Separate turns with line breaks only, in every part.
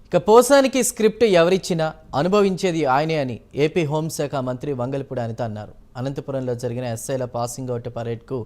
ఇక పోసానికి స్క్రిప్ట్ ఎవరిచ్చినా అనుభవించేది ఆయనే అని ఏపీ హోంశాఖ మంత్రి వంగలపూడి అనిత అన్నారు. అనంతపురంలో జరిగిన ఎస్ఐల పాసింగ్ అవుట్ పరేడ్కు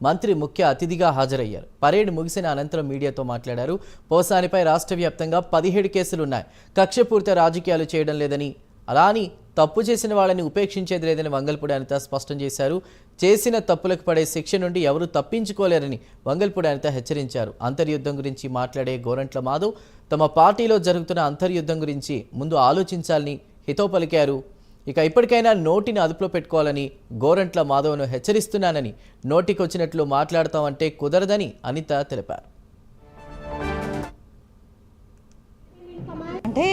మంత్రి ముఖ్య అతిథిగా హాజరయ్యారు. పరేడ్ ముగిసిన అనంతరం మీడియాతో మాట్లాడారు. పోసానిపై రాష్ట్ర వ్యాప్తంగా 17 కేసులున్నాయి. కక్షపూరిత రాజకీయాలు చేయడం లేదని, అలా అని తప్పు చేసిన వాళ్ళని ఉపేక్షించేది లేదని వంగలపూడి అనిత స్పష్టం చేశారు. చేసిన తప్పులకు పడే శిక్ష నుండి ఎవరూ తప్పించుకోలేరని వంగలపూడి అనిత హెచ్చరించారు. అంతర్యుద్ధం గురించి మాట్లాడే గోరంట్ల మాధవ్ తమ పార్టీలో జరుగుతున్న అంతర్యుద్ధం గురించి ముందు ఆలోచించాలని హితవు పలికారు. ఇక ఇప్పటికైనా నోటిని అదుపులో పెట్టుకోవాలని గోరంట్ల మాధవ్ను హెచ్చరిస్తున్నానని, నోటికొచ్చినట్లు మాట్లాడతామంటే కుదరదని అనిత తెలిపారు.
అంటే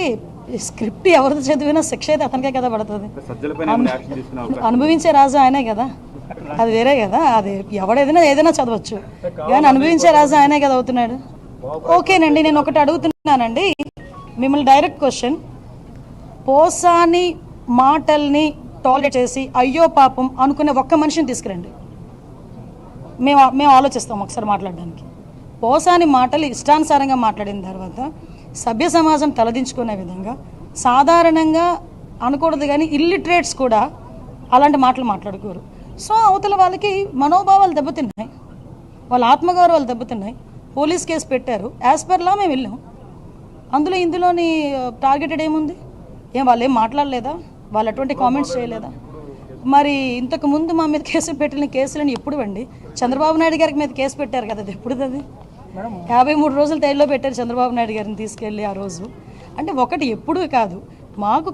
స్క్రిప్ట్ ఎవరిది చదివినా శిక్ష అయితే అతనికే కదా పడుతుంది. అనుభవించే రాజు ఆయనే కదా, అది వేరే కదా. అది ఏదైనా చదవచ్చు, కానీ అనుభవించే రాజు ఆయనే కదా అవుతున్నాడు. ఓకేనండి, నేను ఒకటి అడుగుతున్నానండి మిమ్మల్ని, డైరెక్ట్ క్వశ్చన్. పోసాని మాటల్ని టాలరేట్ చేసి అయ్యో పాపం అనుకునే ఒక్క మనిషిని తీసుకురండి, మేము ఆలోచిస్తాం ఒకసారి మాట్లాడడానికి. పోసాని మాటలు ఇష్టానుసారంగా మాట్లాడిన తర్వాత సభ్య సమాజం తలదించుకునే విధంగా, సాధారణంగా అనకూడదు కానీ ఇల్లిటరేట్స్ కూడా అలాంటి మాటలు మాట్లాడుకోరు. సో అవతల వాళ్ళకి మనోభావాలు దెబ్బతిన్నాయి, వాళ్ళ ఆత్మగౌరవాలు దెబ్బతిన్నాయి. పోలీస్ కేసు పెట్టారు, యాజ్ పర్ లా మేము వెళ్ళాం. ఇందులోని టార్గెటెడ్ ఏముంది? వాళ్ళు ఏం మాట్లాడలేదా? వాళ్ళు అటువంటి కామెంట్స్ చేయలేదా? మరి ఇంతకు ముందు మా మీద కేసులు పెట్టిన కేసులని ఎప్పుడు అండి? చంద్రబాబు నాయుడు గారికి మీద కేసు పెట్టారు కదా, అది ఎప్పుడు? అది 53 రోజులు తైల్లో పెట్టారు చంద్రబాబు నాయుడు గారిని తీసుకెళ్ళి ఆ రోజు. అంటే ఒకటి ఎప్పుడు కాదు, మాకు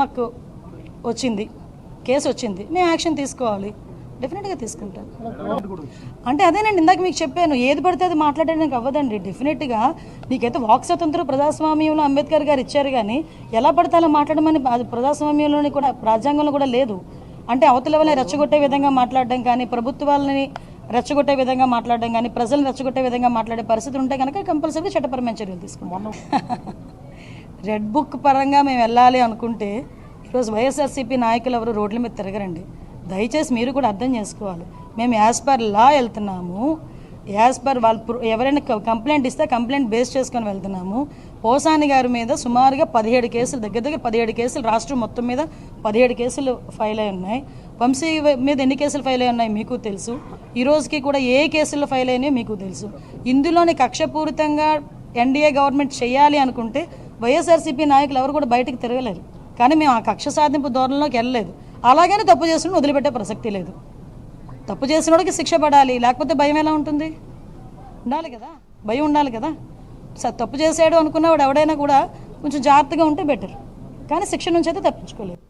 మాకు కేసు వచ్చింది, మేము యాక్షన్ తీసుకోవాలి, డెఫినెట్గా తీసుకుంటాం. అంటే అదేనండి, ఇందాక మీకు చెప్పాను, ఏది పడితే అది మాట్లాడడానికి అవ్వదండి. డెఫినెట్గా నీకైతే వాక్ స్వతంత్రం ప్రజాస్వామ్యంలో అంబేద్కర్ గారు ఇచ్చారు, కానీ ఎలా పడితే అలా మాట్లాడమని అది ప్రజాస్వామ్యంలోని కూడా, రాజ్యాంగంలో కూడా లేదు. అంటే అవతల వాళ్ళని రెచ్చగొట్టే విధంగా మాట్లాడడం కానీ, ప్రభుత్వాలని రెచ్చగొట్టే విధంగా మాట్లాడడం కానీ, ప్రజలను రెచ్చగొట్టే విధంగా మాట్లాడే పరిస్థితులు ఉంటే కనుక కంపల్సరీగా చట్టపరమైన చర్యలు తీసుకుంటాం. రెడ్ బుక్ పరంగా మేము వెళ్ళాలి అనుకుంటే ఈరోజు వైఎస్ఆర్సీపీ నాయకులు ఎవరు రోడ్ల మీద తిరగరండి. దయచేసి మీరు కూడా అర్థం చేసుకోవాలి. మేము యాజ్ పర్ లా వెళ్తున్నాము, యాజ్ పర్ వాళ్ళు ఎవరైనా కంప్లైంట్ ఇస్తే కంప్లైంట్ బేస్ చేసుకొని వెళ్తున్నాము. పోసాని గారి మీద సుమారుగా 17 కేసులు, దగ్గర 17 కేసులు రాష్ట్రం మొత్తం మీద 17 కేసులు ఫైల్ అయి ఉన్నాయి. వంశీ మీద ఎన్ని కేసులు ఫైల్ అయి ఉన్నాయి మీకు తెలుసు. ఈ రోజుకి కూడా ఏ కేసుల్లో ఫైల్ అయినాయో మీకు తెలుసు. ఇందులోని కక్షపూరితంగా ఎన్డీఏ గవర్నమెంట్ చేయాలి అనుకుంటే వైఎస్ఆర్సీపీ నాయకులు ఎవరు కూడా బయటకు తిరగలేరు. కానీ మేము ఆ కక్ష సాధింపు ధోరణిలోకి వెళ్ళలేదు. అలాగని తప్పు చేసిన వదిలిపెట్టే ప్రసక్తి లేదు. తప్పు చేసినోడికి శిక్ష పడాలి, లేకపోతే భయం ఎలా ఉంటుంది? ఉండాలి కదా, భయం ఉండాలి కదా. తప్పు చేసాడు అనుకున్నవాడు ఎవడైనా కూడా కొంచెం జాగ్రత్తగా ఉంటే బెటర్, కానీ శిక్ష నుంచి అయితే తప్పించుకోలేదు.